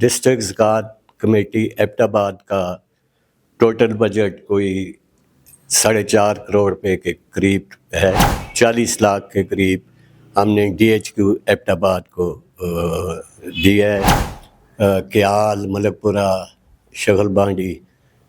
District زکوٰۃ committee Abbott آباد کا ٹوٹل بجٹ کوئی 4.5 کروڑ روپے کے قریب ہے. 40 لاکھ کے قریب ہم نے ڈی ایچ کیو ایبٹ آباد کو دیا ہے. کیال، ملک پورہ، شغل بانڈی.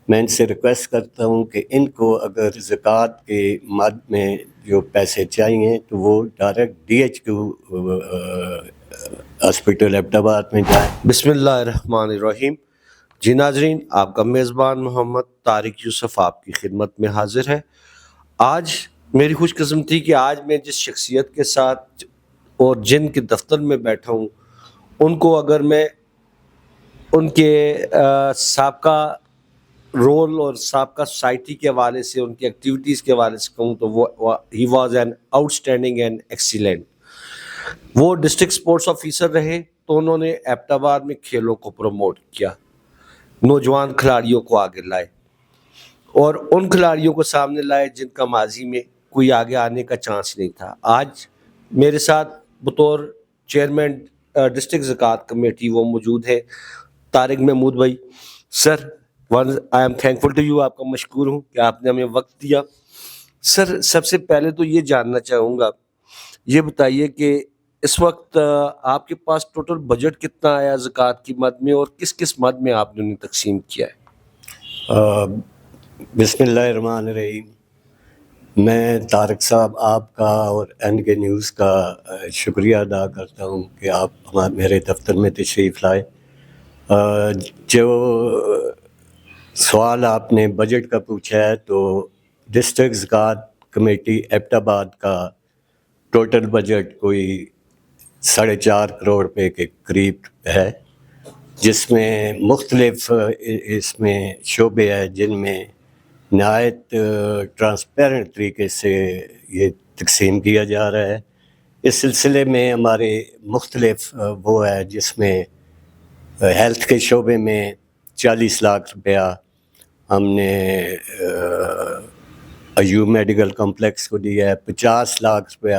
میں ان سے ریکویسٹ کرتا ہوں کہ ان کو اگر زکوٰۃ کے مد میں جو پیسے چاہیے تو وہ direct D H Q hospital Abbottabad میں جائیں. بسم اللہ الرحمن الرحیم. جی ناظرین، آپ کا میزبان محمد طارق یوسف آپ کی خدمت میں حاضر ہے. آج میری خوش قسمتی کہ آج میں جس شخصیت کے ساتھ اور جن کے دفتر میں بیٹھا ہوں ان کو اگر میں ان کے سابقہ رول اور سابقہ سوسائٹی کے حوالے سے، ان کی ایکٹیویٹیز کے حوالے سے کہوں تو وہ he was an out standing and excellent. وہ ڈسٹرکٹ اسپورٹس آفیسر رہے تو انہوں نے ایبٹ آباد میں کھیلوں کو پروموٹ کیا، نوجوان کھلاڑیوں کو آگے لائے اور ان کھلاڑیوں کو سامنے لائے جن کا ماضی میں کوئی آگے آنے کا چانس نہیں تھا. آج میرے ساتھ بطور چیئرمین ڈسٹرکٹ زکوٰۃ کمیٹی وہ موجود ہے طارق محمود بھائی. Sir, I am thankful to you, آپ کا مشکور ہوں کہ آپ نے ہمیں وقت دیا. سر، سب سے پہلے تو یہ جاننا چاہوں گا، یہ بتائیے کہ اس وقت آپ کے پاس ٹوٹل بجٹ کتنا آیا زکوٰۃ کی مد میں اور کس کس مد میں آپ نے انہیں تقسیم کیا ہے؟ بسم اللہ الرحمن الرحیم. میں طارق صاحب آپ کا اور این کے نیوز کا شکریہ ادا کرتا ہوں کہ آپ میرے دفتر میں تشریف لائے. جو سوال آپ نے بجٹ کا پوچھا ہے تو ڈسٹرکٹ زکوٰۃ کمیٹی ایبٹ آباد کا ٹوٹل بجٹ کوئی 4.5 کروڑ روپے کے قریب ہے، جس میں مختلف اس میں شعبے ہیں جن میں نہایت ٹرانسپیرنٹ طریقے سے یہ تقسیم کیا جا رہا ہے. اس سلسلے میں ہمارے مختلف وہ ہے جس میں ہیلتھ کے شعبے میں 40 لاکھ روپیہ ہم نے ایوب میڈیکل کمپلیکس کو دیا ہے. 50 لاکھ روپیہ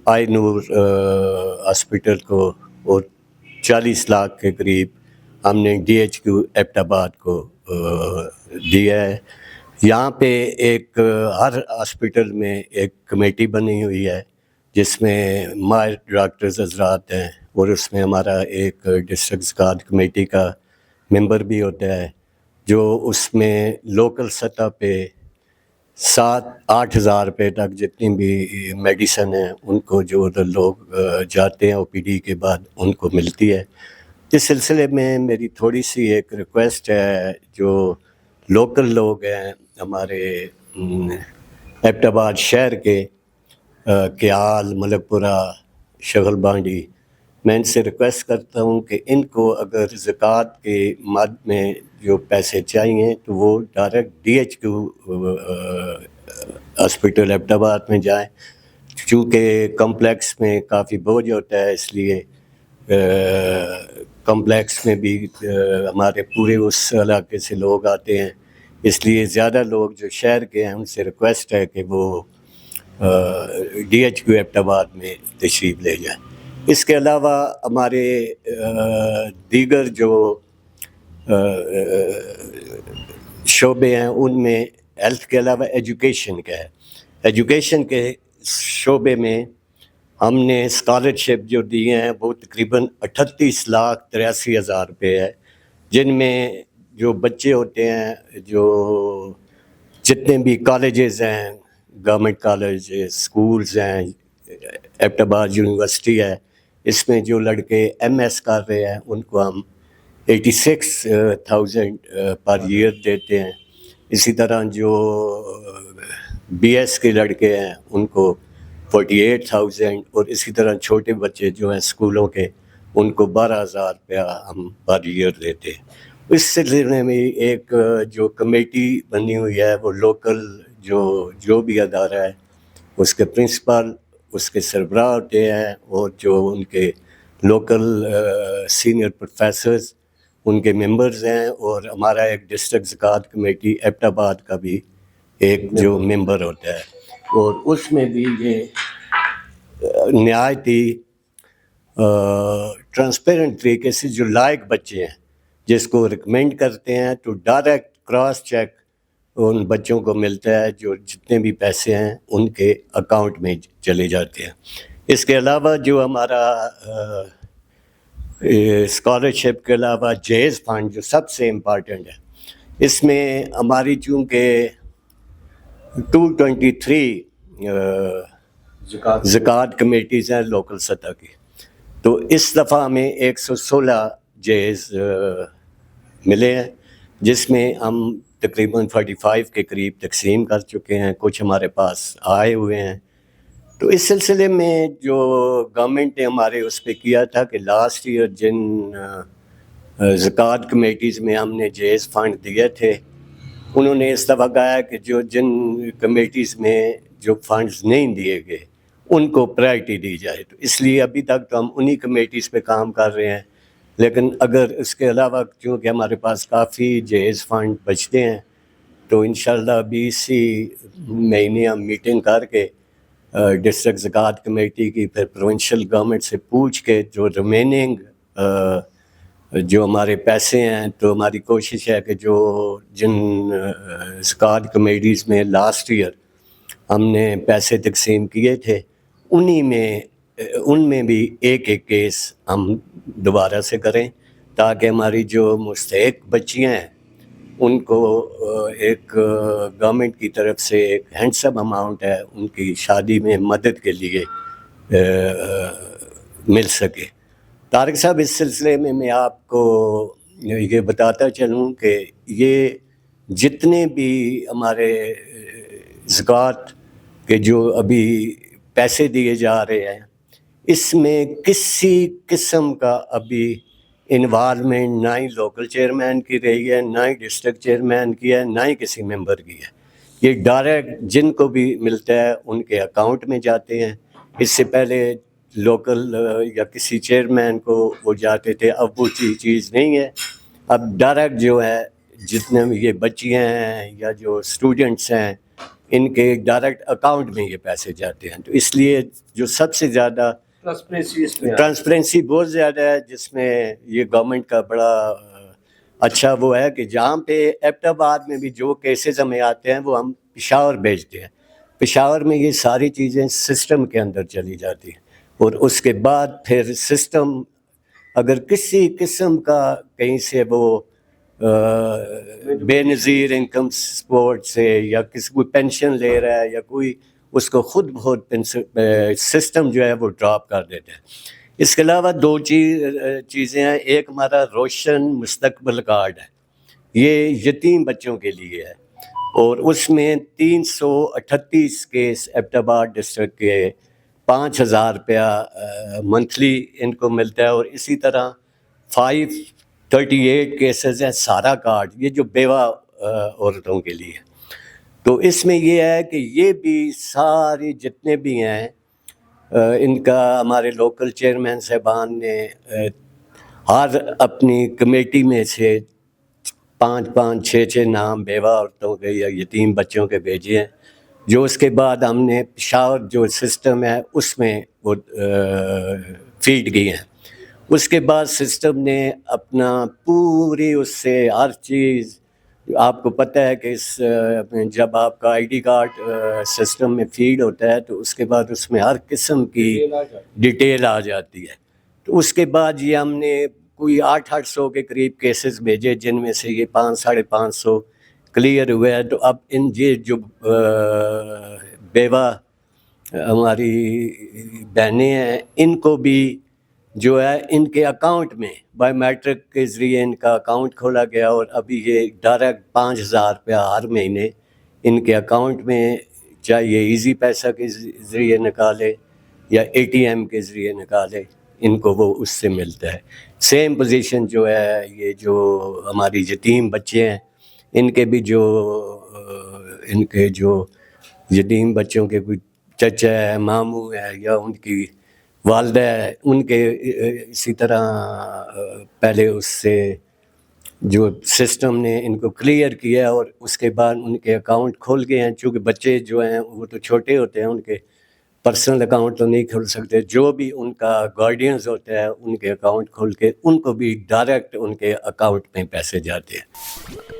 آئی نور ہاسپٹل کو اور 40 لاکھ کے قریب ہم نے ڈی ایچ کیو ایبٹ آباد کو دیا ہے. یہاں پہ ایک ہر ہاسپٹل میں ایک کمیٹی بنی ہوئی ہے جس میں ماہر ڈاکٹرز حضرات ہیں اور اس میں ہمارا ایک ڈسٹرکٹ زکوٰۃ کمیٹی کا ممبر بھی ہوتا ہے جو اس میں لوکل سطح پہ 7-8 ہزار روپے تک جتنی بھی میڈیسن ہیں ان کو جو لوگ جاتے ہیں او پی ڈی کے بعد ان کو ملتی ہے. اس سلسلے میں میری تھوڑی سی ایک ریکویسٹ ہے، جو لوکل لوگ ہیں ہمارے ایبٹ آباد شہر کے، کیال، ملک پورہ، شغل بانڈی، میں ان سے ریکویسٹ کرتا ہوں کہ ان کو اگر زکوٰۃ کے مد میں جو پیسے چاہیے تو وہ direct D H Q hospital Abbottabad میں جائیں. چونکہ کمپلیکس میں کافی بوجھ ہوتا ہے، اس لیے کمپلیکس میں بھی ہمارے پورے اس علاقے سے لوگ آتے ہیں، اس لیے زیادہ لوگ جو شہر کے ہیں ان سے ریکویسٹ ہے کہ وہ ڈی ایچ کیو ایبٹ آباد میں تشریف لے جائیں. اس کے علاوہ ہمارے دیگر جو شعبے ہیں ان میں ہیلتھ کے علاوہ ایجوکیشن کا ہے. ایجوکیشن کے شعبے میں ہم نے اسکالرشپ جو دیے ہیں وہ تقریباً 38,83,000 روپے ہے، جن میں جو بچے ہوتے ہیں، جو جتنے بھی کالجز ہیں، گورنمنٹ کالج، اسکولز ہیں، ایبٹ آباد یونیورسٹی ہے، اس میں جو لڑکے ایم ایس کر رہے ہیں ان کو ہم 86,000 پر ایئر دیتے ہیں. اسی طرح جو بی ایس کے لڑکے ہیں ان کو 48,000، اور اسی طرح چھوٹے بچے جو ہیں اسکولوں کے ان کو 12,000 روپیہ ہم پر ایئر دیتے ہیں. اس سلسلے میں ایک جو کمیٹی بنی ہوئی ہے وہ لوکل جو بھی ادارہ ہے اس کے پرنسپل، اس کے سربراہ ہوتے ہیں، اور جو ان کے لوکل سینئر پروفیسرز ان کے ممبرز ہیں، اور ہمارا ایک ڈسٹرکٹ زکوٰۃ کمیٹی ایبٹ آباد کا بھی ایک جو ممبر ہوتا ہے، اور اس میں بھی یہ نہایت ہی ٹرانسپیرنٹ طریقے سے جو لائق بچے ہیں جس کو ریکمینڈ کرتے ہیں تو ڈائریکٹ کراس چیک ان بچوں کو ملتا ہے، جو جتنے بھی پیسے ہیں ان کے اکاؤنٹ میں چلے جاتے ہیں۔ اس کے علاوہ جو ہمارا اسکالرشپ کے علاوہ جہیز فنڈ جو سب سے امپارٹنٹ ہے، اس میں ہماری چونکہ 223 زکوٰۃ کمیٹیز ہیں لوکل سطح کی، تو اس دفعہ ہمیں 116 جہیز ملے ہیں، جس میں ہم تقریباً 45 کے قریب تقسیم کر چکے ہیں، کچھ ہمارے پاس آئے ہوئے ہیں۔ تو اس سلسلے میں جو گورنمنٹ نے ہمارے اس پہ کیا تھا کہ لاسٹ ایئر جن زکوٰۃ کمیٹیز میں ہم نے جہیز فنڈ دیے تھے، انہوں نے اس دفعہ کہا کہ جن کمیٹیز میں جو فنڈز نہیں دیے گئے ان کو پرائرٹی دی جائے، تو اس لیے ابھی تک تو ہم انہی کمیٹیز پہ کام کر رہے ہیں، لیکن اگر اس کے علاوہ چونکہ ہمارے پاس کافی جہیز فنڈ بچتے ہیں تو انشاءاللہ ابھی اسی مہینے ہم میٹنگ کر کے ڈسٹرکٹ زکوٰۃ کمیٹی کی پھر پروونشل گورنمنٹ سے پوچھ کے جو ریمیننگ جو ہمارے پیسے ہیں، تو ہماری کوشش ہے کہ جو جن زکوٰۃ کمیٹیز میں لاسٹ ایئر ہم نے پیسے تقسیم کیے تھے ان میں بھی ایک کیس ہم دوبارہ سے کریں، تاکہ ہماری جو مستحق بچیاں ہیں ان کو ایک گورنمنٹ کی طرف سے ایک ہینڈسم اماؤنٹ ہے ان کی شادی میں مدد کے لیے مل سکے۔ طارق صاحب، اس سلسلے میں آپ کو یہ بتاتا چلوں کہ یہ جتنے بھی ہمارے زکوٰۃ کے جو ابھی پیسے دیے جا رہے ہیں، اس میں کسی قسم کا ابھی انوالومنٹ نہ ہی لوکل چیئرمین کی رہی ہے، نہ ہی ڈسٹرکٹ چیئرمین کی ہے، نہ ہی کسی ممبر کی ہے۔ یہ ڈائریکٹ جن کو بھی ملتا ہے ان کے اکاؤنٹ میں جاتے ہیں۔ اس سے پہلے لوکل یا کسی چیئرمین کو وہ جاتے تھے، اب وہ چیز نہیں ہے۔ اب ڈائریکٹ جو ہے جتنے بھی یہ بچیاں ہیں یا جو اسٹوڈنٹس ہیں، ان کے ڈائریکٹ اکاؤنٹ میں یہ پیسے جاتے ہیں، تو اس لیے جو سب سے زیادہ ٹرانسپیرنسی بہت زیادہ ہے، جس میں یہ گورنمنٹ کا بڑا اچھا وہ ہے کہ جہاں پہ ایبٹ آباد میں بھی جو کیسز ہمیں آتے ہیں وہ ہم پشاور بھیجتے ہیں۔ پشاور میں یہ ساری چیزیں سسٹم کے اندر چلی جاتی ہیں، اور اس کے بعد پھر سسٹم اگر کسی قسم کا کہیں سے وہ بے نظیر انکم سپورٹ سے یا کسی کوئی پینشن لے رہا ہے یا کوئی، اس کو خود بہت سسٹم جو ہے وہ ڈراپ کر دیتا ہے۔ اس کے علاوہ دو چیزیں ہیں، ایک ہمارا روشن مستقبل کارڈ ہے، یہ یتیم بچوں کے لیے ہے، اور اس میں 338 کیس ایبٹ آباد ڈسٹرکٹ کے 5,000 روپیہ منتھلی ان کو ملتا ہے، اور اسی طرح 538 کیسز ہیں سارا کارڈ، یہ جو بیوہ عورتوں کے لیے۔ تو اس میں یہ ہے کہ یہ بھی سارے جتنے بھی ہیں ان کا ہمارے لوکل چیئرمین صاحبان نے ہر اپنی کمیٹی میں سے 5 6 نام بیوہ عورتوں کے یا یتیم بچوں کے بھیجے ہیں، جو اس کے بعد ہم نے پشاور جو سسٹم ہے اس میں وہ فیڈ کی ہیں۔ اس کے بعد سسٹم نے اپنا پوری اس سے ہر چیز، آپ کو پتہ ہے کہ جب آپ کا آئی ڈی کارڈ سسٹم میں فیڈ ہوتا ہے تو اس کے بعد اس میں ہر قسم کی ڈیٹیل آ جاتی ہے۔ تو اس کے بعد یہ ہم نے کوئی 800 کے قریب کیسز بھیجے، جن میں سے یہ 500-550 کلیئر ہوئے ہیں۔ تو اب ان یہ جو بیوہ ہماری بہنیں ہیں، ان کو بھی جو ہے ان کے اکاؤنٹ میں بائی میٹرک کے ذریعے ان کا اکاؤنٹ کھولا گیا، اور ابھی یہ ڈائریکٹ 5,000 روپیہ ہر مہینے ان کے اکاؤنٹ میں، چاہے یہ ایزی پیسہ کے ذریعے نکالے یا ATM کے ذریعے نکالے، ان کو وہ اس سے ملتا ہے۔ سیم پوزیشن جو ہے یہ جو ہماری یتیم بچے ہیں، ان کے بھی جو یتیم بچوں کے کوئی چچا ہے، ماموں ہے یا ان کی والدہ ہے، ان کے اسی طرح پہلے اس سے جو سسٹم نے ان کو کلیئر کیا اور اس کے بعد ان کے اکاؤنٹ کھول گئے ہیں، چونکہ بچے جو ہیں وہ تو چھوٹے ہوتے ہیں ان کے، پرسنل اکاؤنٹ تو نہیں کھول سکتے، جو بھی ان کا گارڈینز ہوتے ہیں ان کے اکاؤنٹ کھول کے ان کو بھی ڈائریکٹ ان کے اکاؤنٹ میں پیسے جاتے ہیں.